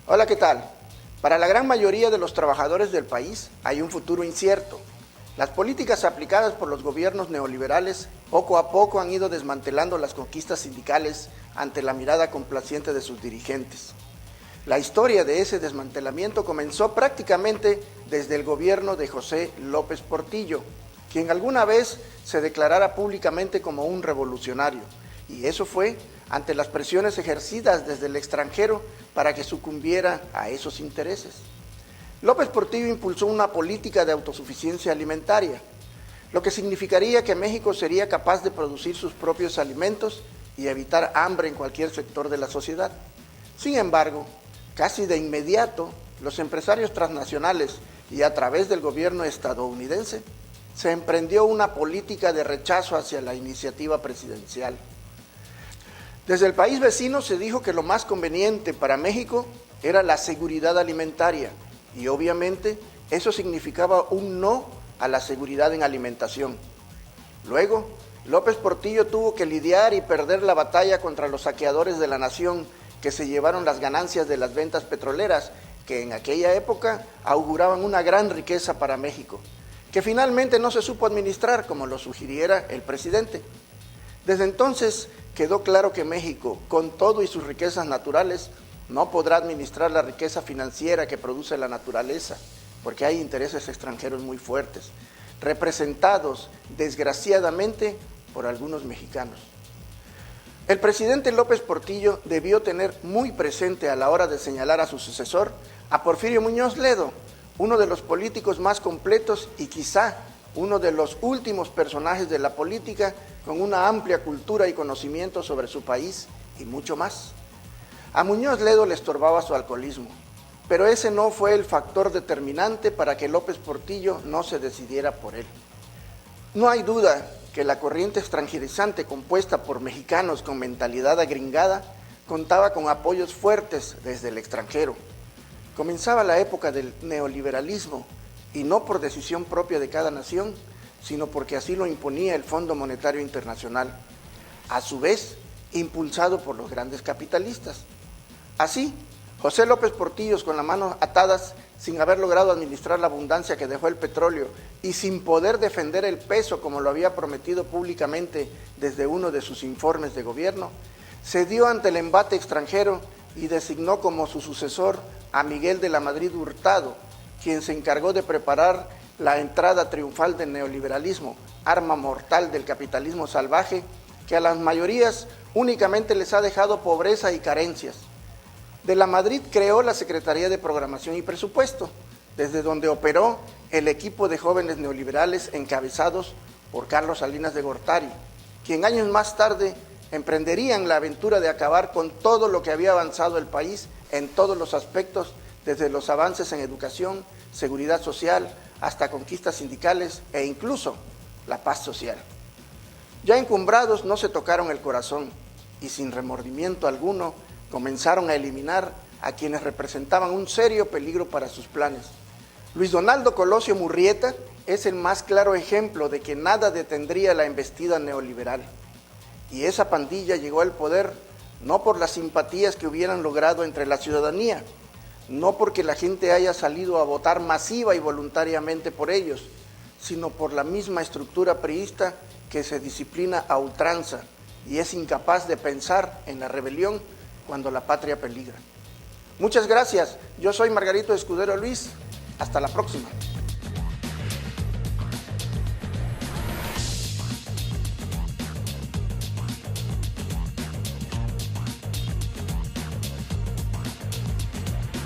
Hola, ¿qué tal? Para la gran mayoría de los trabajadores del país hay un futuro incierto. Las políticas aplicadas por los gobiernos neoliberales poco a poco han ido desmantelando las conquistas sindicales ante la mirada complaciente de sus dirigentes. La historia de ese desmantelamiento comenzó prácticamente desde el gobierno de José López Portillo, quien alguna vez se declarara públicamente como un revolucionario, y eso fue ante las presiones ejercidas desde el extranjero para que sucumbiera a esos intereses. López Portillo impulsó una política de autosuficiencia alimentaria, lo que significaría que México sería capaz de producir sus propios alimentos y evitar hambre en cualquier sector de la sociedad. Sin embargo, casi de inmediato, los empresarios transnacionales y a través del gobierno estadounidense se emprendió una política de rechazo hacia la iniciativa presidencial. Desde el país vecino se dijo que lo más conveniente para México era la seguridad alimentaria y obviamente eso significaba un no a la seguridad en alimentación. Luego, López Portillo tuvo que lidiar y perder la batalla contra los saqueadores de la nación que se llevaron las ganancias de las ventas petroleras, que en aquella época auguraban una gran riqueza para México, que finalmente no se supo administrar como lo sugiriera el presidente. Desde entonces quedó claro que México, con todo y sus riquezas naturales, no podrá administrar la riqueza financiera que produce la naturaleza, porque hay intereses extranjeros muy fuertes, representados desgraciadamente por algunos mexicanos. El presidente López Portillo debió tener muy presente a la hora de señalar a su sucesor a Porfirio Muñoz Ledo, uno de los políticos más completos y quizá uno de los últimos personajes de la política con una amplia cultura y conocimiento sobre su país y mucho más. A Muñoz Ledo le estorbaba su alcoholismo, pero ese no fue el factor determinante para que López Portillo no se decidiera por él. No hay duda que la corriente extranjerizante compuesta por mexicanos con mentalidad agringada contaba con apoyos fuertes desde el extranjero. Comenzaba la época del neoliberalismo, y no por decisión propia de cada nación, sino porque así lo imponía el Fondo Monetario Internacional, a su vez impulsado por los grandes capitalistas. Así, José López Portillo, con las manos atadas, sin haber logrado administrar la abundancia que dejó el petróleo y sin poder defender el peso como lo había prometido públicamente desde uno de sus informes de gobierno, cedió ante el embate extranjero y designó como su sucesor a Miguel de la Madrid Hurtado, quien se encargó de preparar la entrada triunfal del neoliberalismo, arma mortal del capitalismo salvaje, que a las mayorías únicamente les ha dejado pobreza y carencias. De la Madrid creó la Secretaría de Programación y Presupuesto, desde donde operó el equipo de jóvenes neoliberales encabezados por Carlos Salinas de Gortari, quien años más tarde emprenderían la aventura de acabar con todo lo que había avanzado el país en todos los aspectos, desde los avances en educación, seguridad social, hasta conquistas sindicales e incluso la paz social. Ya encumbrados no se tocaron el corazón y sin remordimiento alguno comenzaron a eliminar a quienes representaban un serio peligro para sus planes. Luis Donaldo Colosio Murrieta es el más claro ejemplo de que nada detendría la embestida neoliberal. Y esa pandilla llegó al poder no por las simpatías que hubieran logrado entre la ciudadanía, no porque la gente haya salido a votar masiva y voluntariamente por ellos, sino por la misma estructura priista que se disciplina a ultranza y es incapaz de pensar en la rebelión cuando la patria peligra. Muchas gracias, yo soy Margarito Escudero Luis, hasta la próxima.